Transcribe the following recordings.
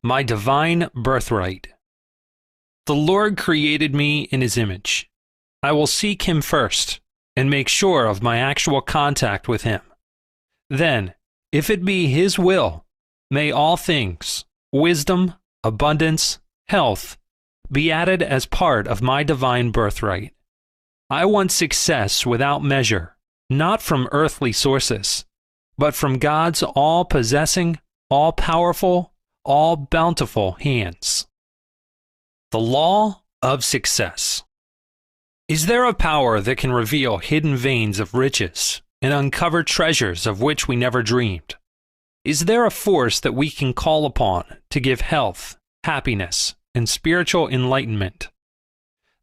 My divine birthright. The Lord created me in His image. I will seek Him first and make sure of my actual contact with Him. Then, if it be His will, may all things, wisdom, abundance, health, be added as part of my divine birthright. I want success without measure, not from earthly sources, but from God's all-possessing, all-powerful, all-bountiful hands. The law of success. Is there a power that can reveal hidden veins of riches and uncover treasures of which we never dreamed? Is there a force that we can call upon to give health, happiness, and spiritual enlightenment?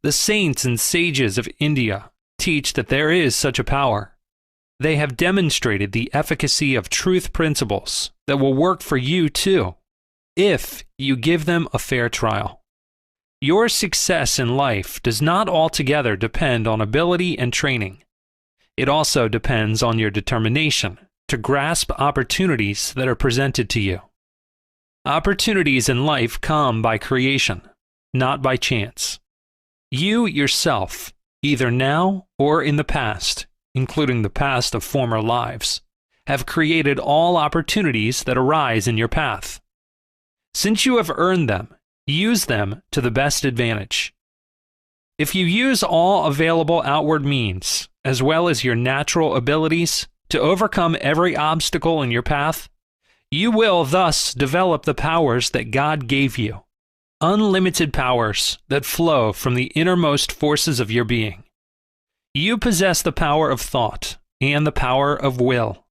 The saints and sages of India teach that there is such a power. They have demonstrated the efficacy of truth principles that will work for you too, if you give them a fair trial. Your success in life does not altogether depend on ability and training. It also depends on your determination to grasp opportunities that are presented to you. Opportunities in life come by creation, not by chance. You yourself, either now or in the past, including the past of former lives, have created all opportunities that arise in your path. Since you have earned them, use them to the best advantage. If you use all available outward means, as well as your natural abilities, to overcome every obstacle in your path, you will thus develop the powers that God gave you, unlimited powers that flow from the innermost forces of your being. You possess the power of thought and the power of will.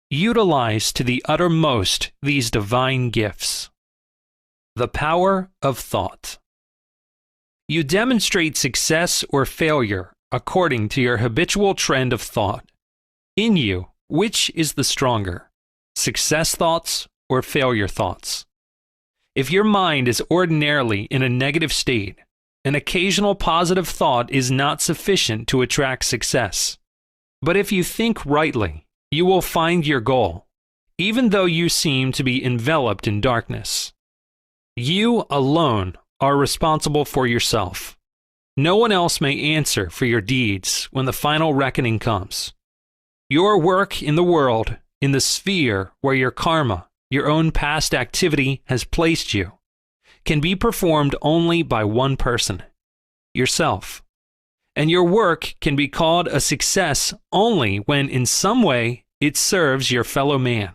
Utilize to the uttermost these divine gifts. The power of thought. You demonstrate success or failure according to your habitual trend of thought. In you, which is the stronger, success thoughts or failure thoughts? If your mind is ordinarily in a negative state, an occasional positive thought is not sufficient to attract success. But if you think rightly, you will find your goal, even though you seem to be enveloped in darkness. You alone are responsible for yourself. No one else may answer for your deeds when the final reckoning comes. Your work in the world, in the sphere where your karma, your own past activity has placed you, can be performed only by one person, yourself. And your work can be called a success only when in some way it serves your fellow man.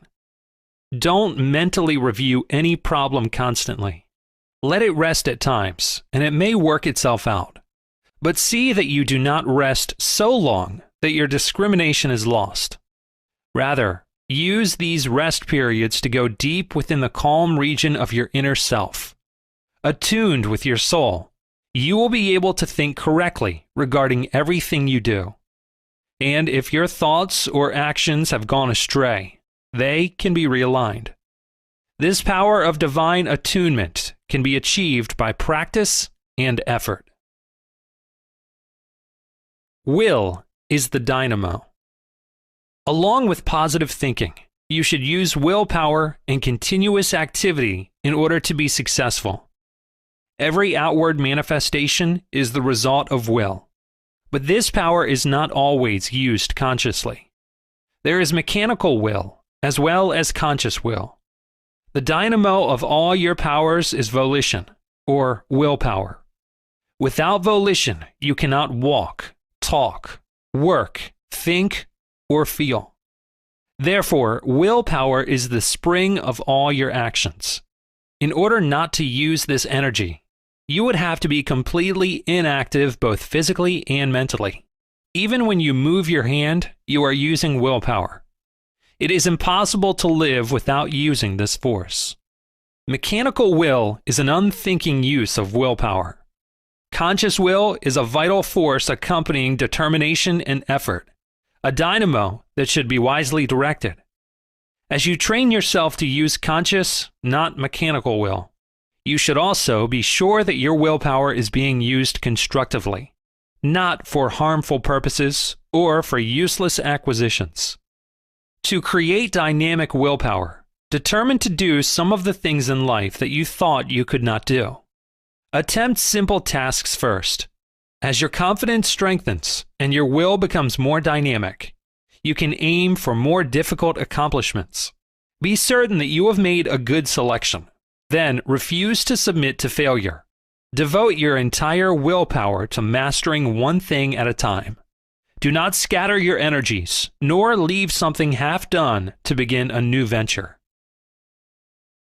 Don't mentally review any problem constantly. Let it rest at times, and it may work itself out. But see that you do not rest so long that your discrimination is lost. Rather, use these rest periods to go deep within the calm region of your inner self. Attuned with your soul, you will be able to think correctly regarding everything you do. And if your thoughts or actions have gone astray, they can be realigned. This power of divine attunement can be achieved by practice and effort. Will is the dynamo. Along with positive thinking, you should use willpower and continuous activity in order to be successful. Every outward manifestation is the result of will, but this power is not always used consciously. There is mechanical will as well as conscious will. The dynamo of all your powers is volition, or willpower. Without volition, you cannot walk, talk, work, think, or feel. Therefore, willpower is the spring of all your actions. In order not to use this energy, you would have to be completely inactive both physically and mentally. Even when you move your hand, you are using willpower. It is impossible to live without using this force. Mechanical will is an unthinking use of willpower. Conscious will is a vital force accompanying determination and effort, a dynamo that should be wisely directed. As you train yourself to use conscious, not mechanical will, you should also be sure that your willpower is being used constructively, not for harmful purposes or for useless acquisitions. To create dynamic willpower, Determine to do some of the things in life that you thought you could not do. Attempt simple tasks first. As your confidence strengthens and your will becomes more dynamic, you can aim for more difficult accomplishments. Be certain that you have made a good selection. Then refuse to submit to failure. Devote your entire willpower to mastering one thing at a time. Do not scatter your energies, nor leave something half done to begin a new venture.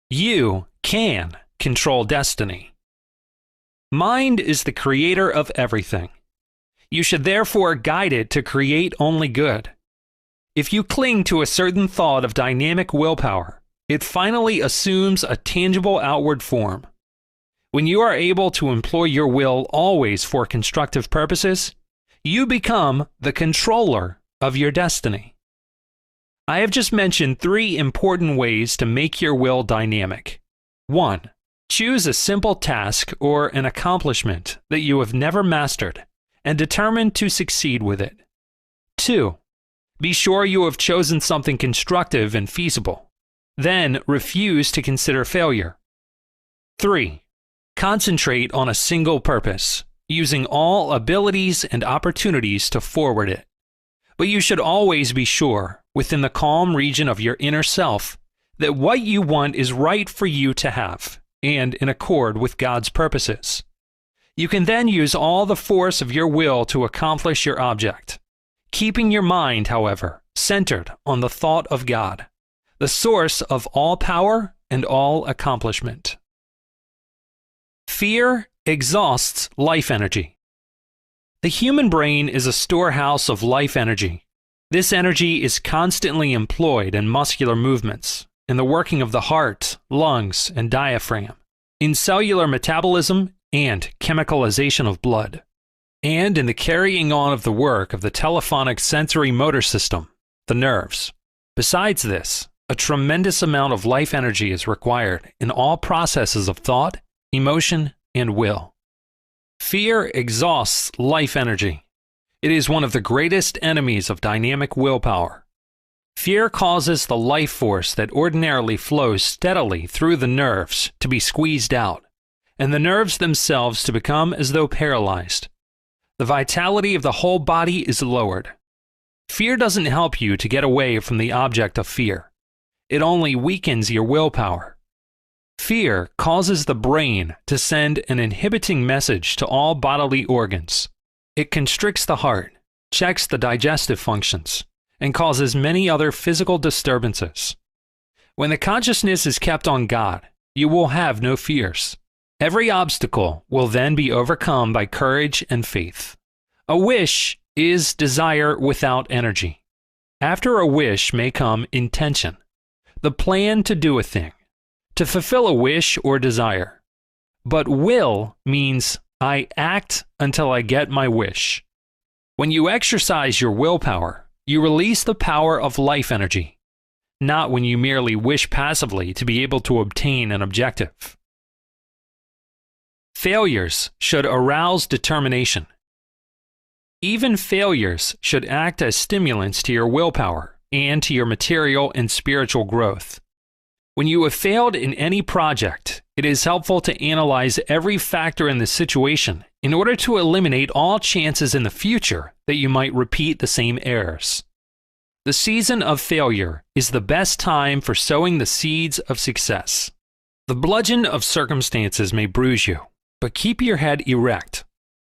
You can control destiny. Mind is the creator of everything. You should therefore guide it to create only good. If you cling to a certain thought of dynamic willpower, it finally assumes a tangible outward form. When you are able to employ your will always for constructive purposes, you become the controller of your destiny. I have just mentioned 3 important ways to make your will dynamic. 1. Choose a simple task or an accomplishment that you have never mastered and determine to succeed with it. 2. Be sure you have chosen something constructive and feasible. Then refuse to consider failure. 3. Concentrate on a single purpose, using all abilities and opportunities to forward it. But you should always be sure, within the calm region of your inner self, that what you want is right for you to have, and in accord with God's purposes. You can then use all the force of your will to accomplish your object, keeping your mind, however, centered on the thought of God, the source of all power and all accomplishment. Fear exhausts life energy. The human brain is a storehouse of life energy. This energy is constantly employed in muscular movements, in the working of the heart, lungs, and diaphragm, in cellular metabolism and chemicalization of blood, and in the carrying on of the work of the telephonic sensory motor system, the nerves. Besides this, a tremendous amount of life energy is required in all processes of thought, emotion, and will. Fear exhausts life energy. It is one of the greatest enemies of dynamic willpower. Fear causes the life force that ordinarily flows steadily through the nerves to be squeezed out, and the nerves themselves to become as though paralyzed. The vitality of the whole body is lowered. Fear doesn't help you to get away from the object of fear. It only weakens your willpower. Fear causes the brain to send an inhibiting message to all bodily organs. It constricts the heart, checks the digestive functions, and causes many other physical disturbances. When the consciousness is kept on God, you will have no fears. Every obstacle will then be overcome by courage and faith. A wish is desire without energy. After a wish may come intention, the plan to do a thing, to fulfill a wish or desire. But will means I act until I get my wish. When you exercise your willpower, you release the power of life energy, not when you merely wish passively to be able to obtain an objective. Failures should arouse determination. Even failures should act as stimulants to your willpower and to your material and spiritual growth. When you have failed in any project, it is helpful to analyze every factor in the situation in order to eliminate all chances in the future that you might repeat the same errors. The season of failure is the best time for sowing the seeds of success. The bludgeon of circumstances may bruise you, but keep your head erect.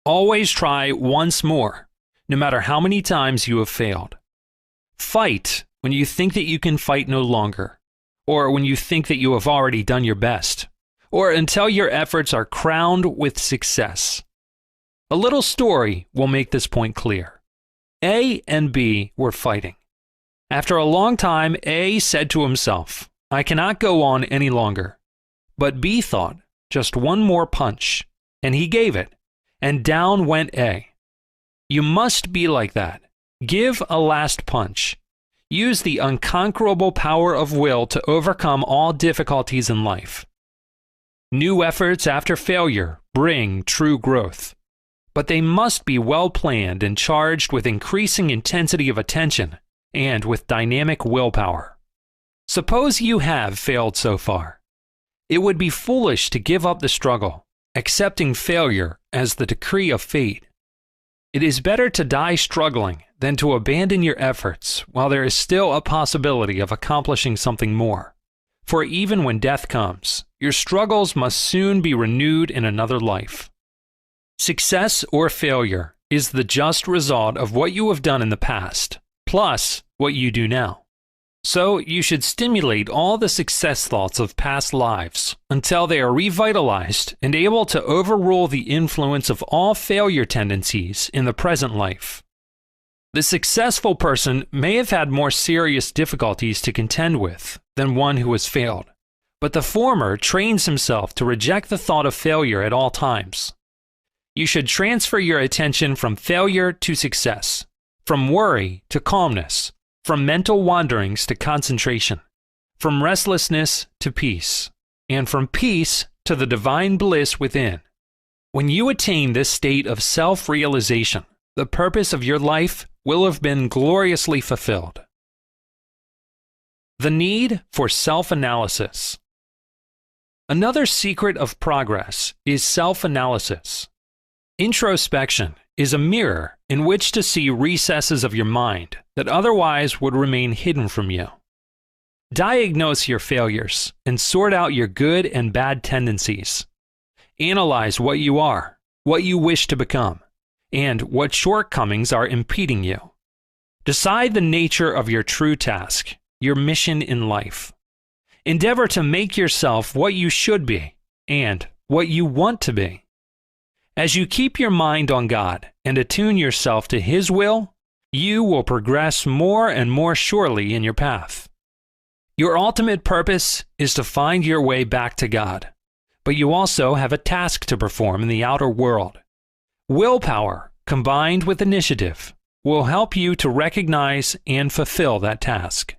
Always try once more, no matter how many times you have failed. Fight when you think that you can fight no longer, or when you think that you have already done your best, or until your efforts are crowned with success. A little story will make this point clear. A and B were fighting. After a long time, A said to himself, "I cannot go on any longer." But B thought, "Just one more punch," and he gave it, and down went A. You must be like that. Give a last punch. Use the unconquerable power of will to overcome all difficulties in life. New efforts after failure bring true growth, but they must be well planned and charged with increasing intensity of attention and with dynamic willpower. Suppose you have failed so far. It would be foolish to give up the struggle, accepting failure as the decree of fate. It is better to die struggling than to abandon your efforts while there is still a possibility of accomplishing something more. For even when death comes, your struggles must soon be renewed in another life. Success or failure is the just result of what you have done in the past, plus what you do now. So you should stimulate all the success thoughts of past lives until they are revitalized and able to overrule the influence of all failure tendencies in the present life. The successful person may have had more serious difficulties to contend with than one who has failed, but the former trains himself to reject the thought of failure at all times. You should transfer your attention from failure to success, from worry to calmness, from mental wanderings to concentration, from restlessness to peace, and from peace to the divine bliss within. When you attain this state of self-realization, the purpose of your life will have been gloriously fulfilled. The need for self-analysis. Another secret of progress is self-analysis. Introspection is a mirror in which to see recesses of your mind that otherwise would remain hidden from you. Diagnose your failures and sort out your good and bad tendencies. Analyze what you are, what you wish to become, and what shortcomings are impeding you. Decide the nature of your true task, your mission in life. Endeavor to make yourself what you should be and what you want to be. As you keep your mind on God and attune yourself to His will, you will progress more and more surely in your path. Your ultimate purpose is to find your way back to God, but you also have a task to perform in the outer world. Willpower, combined with initiative, will help you to recognize and fulfill that task.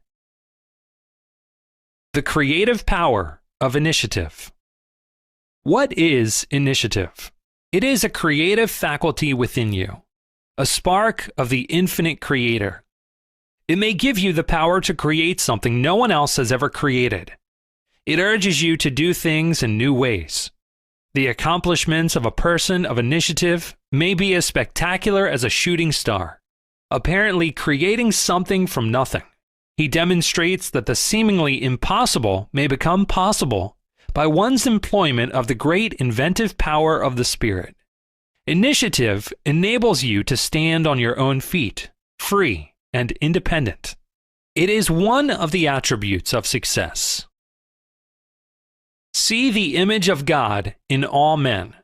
The creative power of initiative. What is initiative? It is a creative faculty within you, a spark of the infinite creator. It may give you the power to create something no one else has ever created. It urges you to do things in new ways. The accomplishments of a person of initiative may be as spectacular as a shooting star, apparently creating something from nothing. He demonstrates that the seemingly impossible may become possible by one's employment of the great inventive power of the Spirit. Initiative enables you to stand on your own feet, free and independent. It is one of the attributes of success. See the image of God in all men.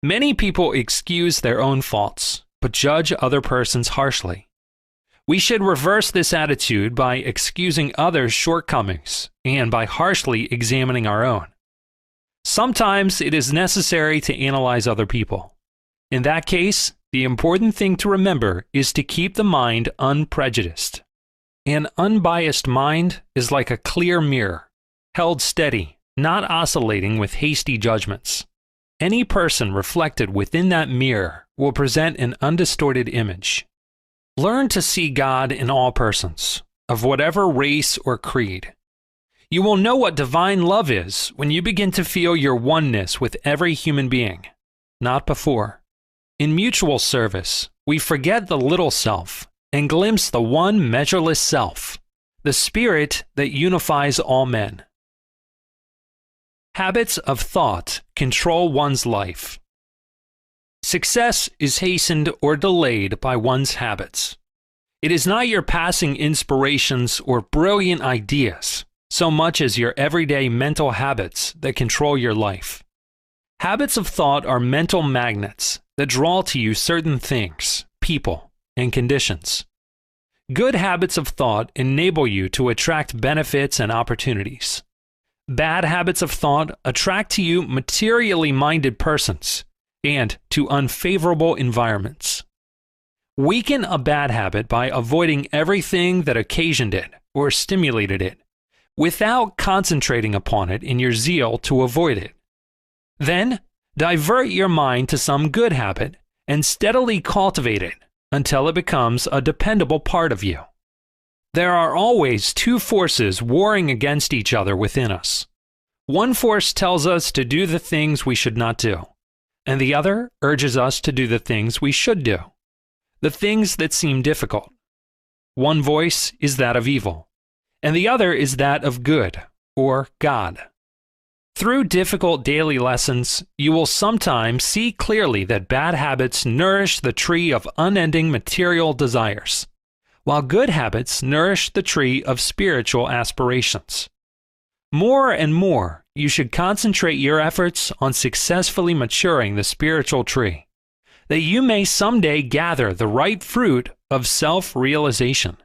Many people excuse their own faults, but judge other persons harshly. We should reverse this attitude by excusing others' shortcomings and by harshly examining our own. Sometimes it is necessary to analyze other people. In that case, the important thing to remember is to keep the mind unprejudiced. An unbiased mind is like a clear mirror, held steady, not oscillating with hasty judgments. Any person reflected within that mirror will present an undistorted image. Learn to see God in all persons, of whatever race or creed. You will know what divine love is when you begin to feel your oneness with every human being, not before. In mutual service, we forget the little self and glimpse the one measureless self, the spirit that unifies all men. Habits of thought control one's life. Success is hastened or delayed by one's habits. It is not your passing inspirations or brilliant ideas, so much as your everyday mental habits that control your life. Habits of thought are mental magnets that draw to you certain things, people, and conditions. Good habits of thought enable you to attract benefits and opportunities. Bad habits of thought attract to you materially minded persons and to unfavorable environments. Weaken a bad habit by avoiding everything that occasioned it or stimulated it, without concentrating upon it in your zeal to avoid it. Then, divert your mind to some good habit and steadily cultivate it until it becomes a dependable part of you. There are always two forces warring against each other within us. One force tells us to do the things we should not do, and the other urges us to do the things we should do, the things that seem difficult. One voice is that of evil, and the other is that of good, or God. Through difficult daily lessons, you will sometimes see clearly that bad habits nourish the tree of unending material desires, while good habits nourish the tree of spiritual aspirations. More and more, you should concentrate your efforts on successfully maturing the spiritual tree, that you may someday gather the ripe fruit of self-realization.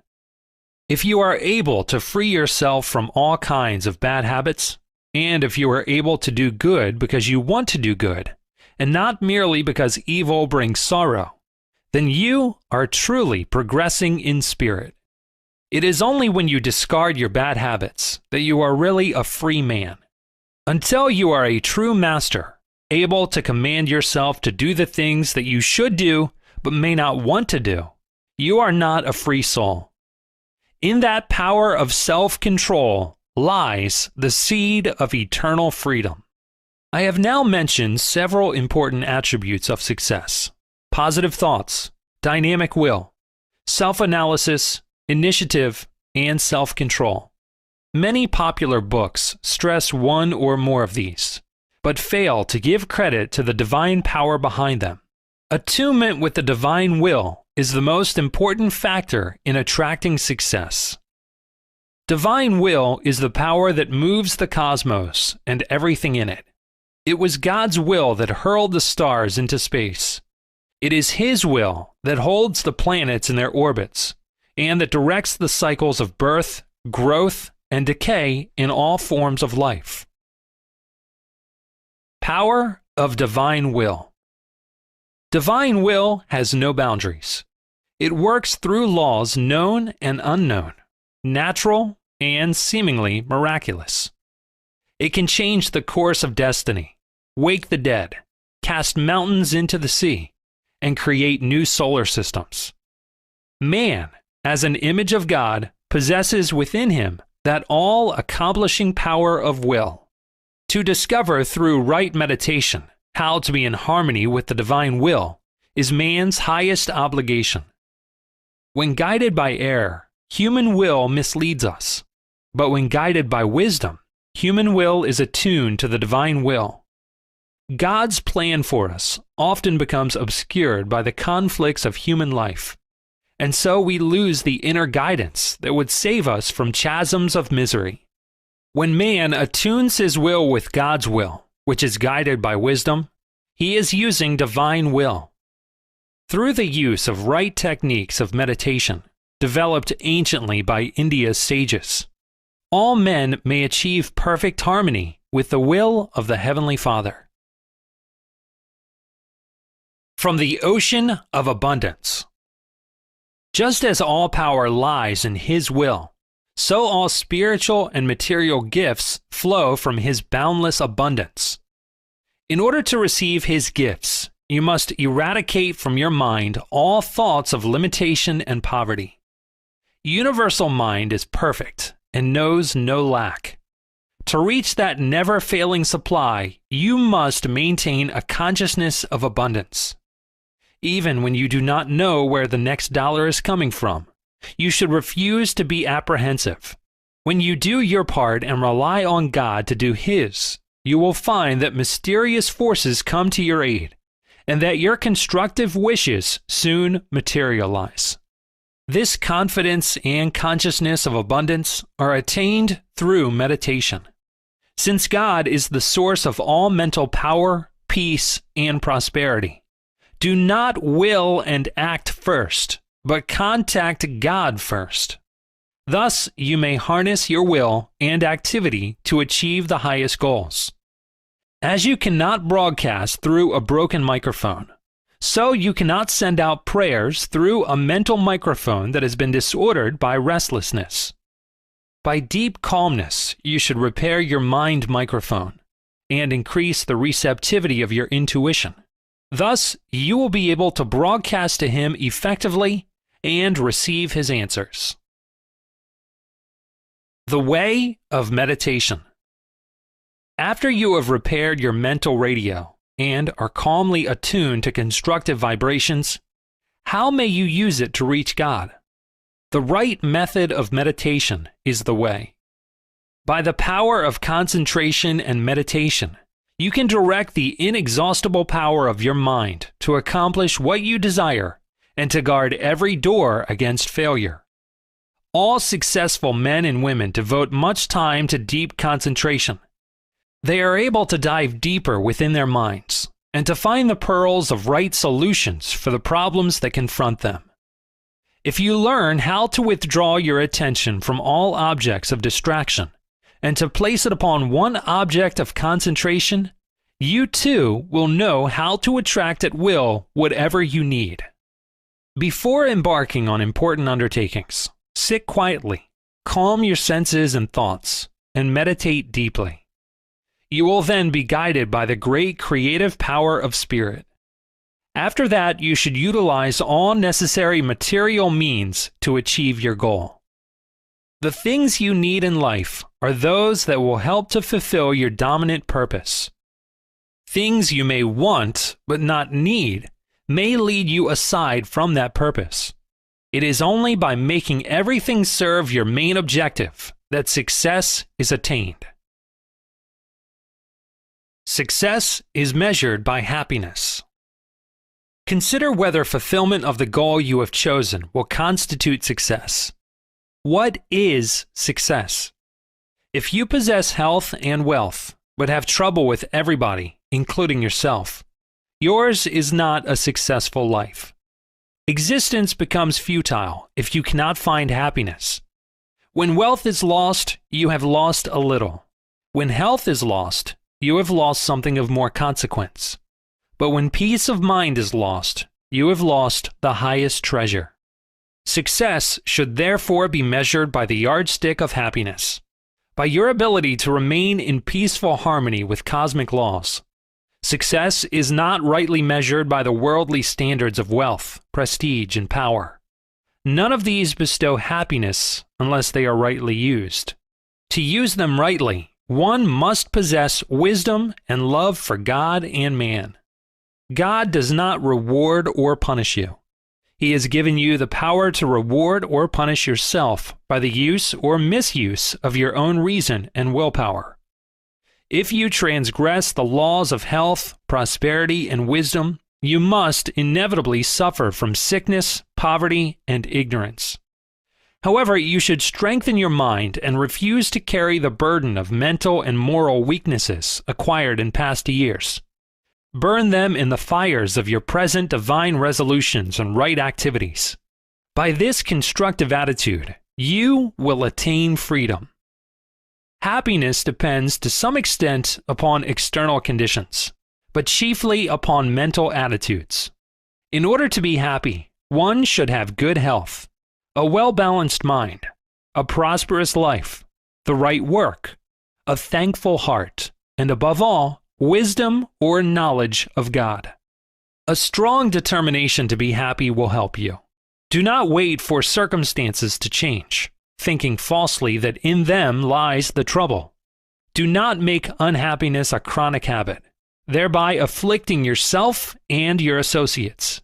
If you are able to free yourself from all kinds of bad habits, and if you are able to do good because you want to do good, and not merely because evil brings sorrow, then you are truly progressing in spirit. It is only when you discard your bad habits that you are really a free man. Until you are a true master, able to command yourself to do the things that you should do but may not want to do, you are not a free soul. In that power of self-control lies the seed of eternal freedom. I have now mentioned several important attributes of success: positive thoughts, dynamic will, self-analysis, initiative, and self-control. Many popular books stress one or more of these, but fail to give credit to the divine power behind them. Attunement with the divine will is the most important factor in attracting success. Divine will is the power that moves the cosmos and everything in it. It was God's will that hurled the stars into space. It is His will that holds the planets in their orbits, and that directs the cycles of birth, growth, and decay in all forms of life. Power of divine will. Divine will has no boundaries. It works through laws known and unknown, natural and seemingly miraculous. It can change the course of destiny, wake the dead, cast mountains into the sea, and create new solar systems. Man, as an image of God, possesses within him that all-accomplishing power of will. To discover through right meditation how to be in harmony with the divine will is man's highest obligation. When guided by error, human will misleads us, but when guided by wisdom, human will is attuned to the divine will. God's plan for us often becomes obscured by the conflicts of human life, and so we lose the inner guidance that would save us from chasms of misery. When man attunes his will with God's will, which is guided by wisdom, he is using divine will. Through the use of right techniques of meditation, developed anciently by India's sages, all men may achieve perfect harmony with the will of the Heavenly Father. From the ocean of abundance. Just as all power lies in His will, so all spiritual and material gifts flow from His boundless abundance. In order to receive His gifts, you must eradicate from your mind all thoughts of limitation and poverty. Universal mind is perfect and knows no lack. To reach that never-failing supply, you must maintain a consciousness of abundance. Even when you do not know where the next dollar is coming from, you should refuse to be apprehensive. When you do your part and rely on God to do His, you will find that mysterious forces come to your aid, and that your constructive wishes soon materialize. This confidence and consciousness of abundance are attained through meditation. Since God is the source of all mental power, peace, and prosperity, do not will and act first, but contact God first. Thus, you may harness your will and activity to achieve the highest goals. As you cannot broadcast through a broken microphone, so you cannot send out prayers through a mental microphone that has been disordered by restlessness. By deep calmness, you should repair your mind microphone and increase the receptivity of your intuition. Thus, you will be able to broadcast to Him effectively and receive His answers. The way of meditation. After you have repaired your mental radio and are calmly attuned to constructive vibrations, how may you use it to reach God? The right method of meditation is the way. By the power of concentration and meditation, you can direct the inexhaustible power of your mind to accomplish what you desire and to guard every door against failure. All successful men and women devote much time to deep concentration. They are able to dive deeper within their minds and to find the pearls of right solutions for the problems that confront them. If you learn how to withdraw your attention from all objects of distraction and to place it upon one object of concentration, you too will know how to attract at will whatever you need. Before embarking on important undertakings, sit quietly, calm your senses and thoughts, and meditate deeply. You will then be guided by the great creative power of spirit. After that, you should utilize all necessary material means to achieve your goal. The things you need in life are those that will help to fulfill your dominant purpose. Things you may want but not need may lead you aside from that purpose. It is only by making everything serve your main objective that success is attained. Success is measured by happiness. Consider whether fulfillment of the goal you have chosen will constitute success. What is success? If you possess health and wealth, but have trouble with everybody, including yourself, yours is not a successful life. Existence becomes futile if you cannot find happiness. When wealth is lost, you have lost a little. When health is lost, you have lost something of more consequence. But when peace of mind is lost, you have lost the highest treasure. Success should therefore be measured by the yardstick of happiness, by your ability to remain in peaceful harmony with cosmic laws. Success is not rightly measured by the worldly standards of wealth, prestige, and power. None of these bestow happiness unless they are rightly used. To use them rightly, one must possess wisdom and love for God and man. God does not reward or punish you. He has given you the power to reward or punish yourself by the use or misuse of your own reason and willpower. If you transgress the laws of health, prosperity, and wisdom, you must inevitably suffer from sickness, poverty, and ignorance. However, you should strengthen your mind and refuse to carry the burden of mental and moral weaknesses acquired in past years. Burn them in the fires of your present divine resolutions and right activities. By this constructive attitude, you will attain freedom. Happiness depends to some extent upon external conditions, but chiefly upon mental attitudes. In order to be happy, one should have good health, a well-balanced mind, a prosperous life, the right work, a thankful heart, and above all, wisdom or knowledge of God. A strong determination to be happy will help you. Do not wait for circumstances to change, thinking falsely that in them lies the trouble. Do not make unhappiness a chronic habit, thereby afflicting yourself and your associates.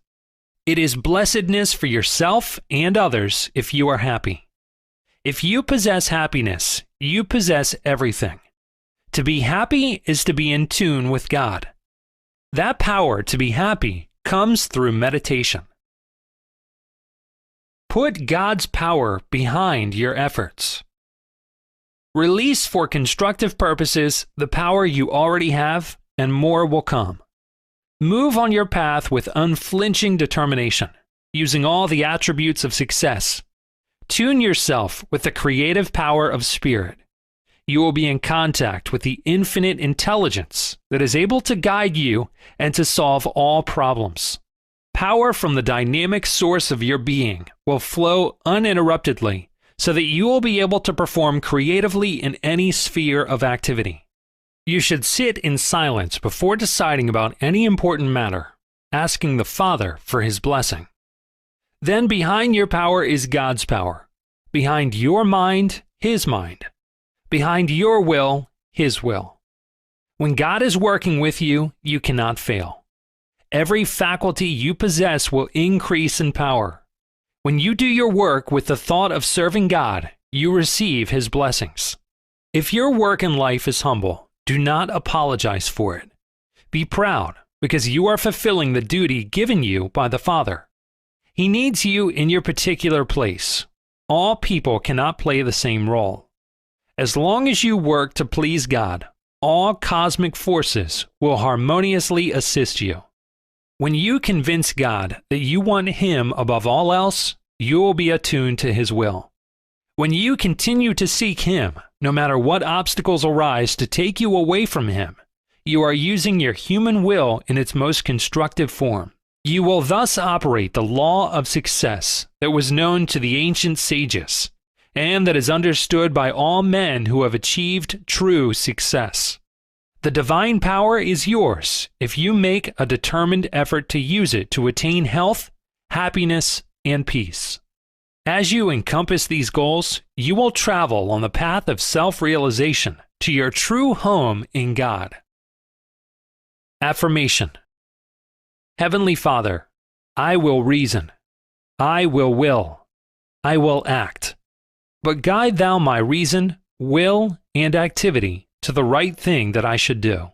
It is blessedness for yourself and others if you are happy. If you possess happiness, you possess everything. To be happy is to be in tune with God. That power to be happy comes through meditation. Put God's power behind your efforts. Release for constructive purposes the power you already have, and more will come. Move on your path with unflinching determination, using all the attributes of success. Tune yourself with the creative power of spirit. You will be in contact with the infinite intelligence that is able to guide you and to solve all problems. Power from the dynamic source of your being will flow uninterruptedly so that you will be able to perform creatively in any sphere of activity. You should sit in silence before deciding about any important matter, asking the Father for His blessing. Then behind your power is God's power. Behind your mind, His mind. Behind your will, His will. When God is working with you, you cannot fail. Every faculty you possess will increase in power. When you do your work with the thought of serving God, you receive His blessings. If your work in life is humble, do not apologize for it. Be proud, because you are fulfilling the duty given you by the Father. He needs you in your particular place. All people cannot play the same role. As long as you work to please God, all cosmic forces will harmoniously assist you. When you convince God that you want Him above all else, you will be attuned to His will. When you continue to seek Him, no matter what obstacles arise to take you away from Him, you are using your human will in its most constructive form. You will thus operate the law of success that was known to the ancient sages, and that is understood by all men who have achieved true success. The divine power is yours if you make a determined effort to use it to attain health, happiness, and peace. As you encompass these goals, you will travel on the path of self-realization to your true home in God. Affirmation. Heavenly Father, I will reason. I will. I will act. But guide Thou my reason, will, and activity to the right thing that I should do.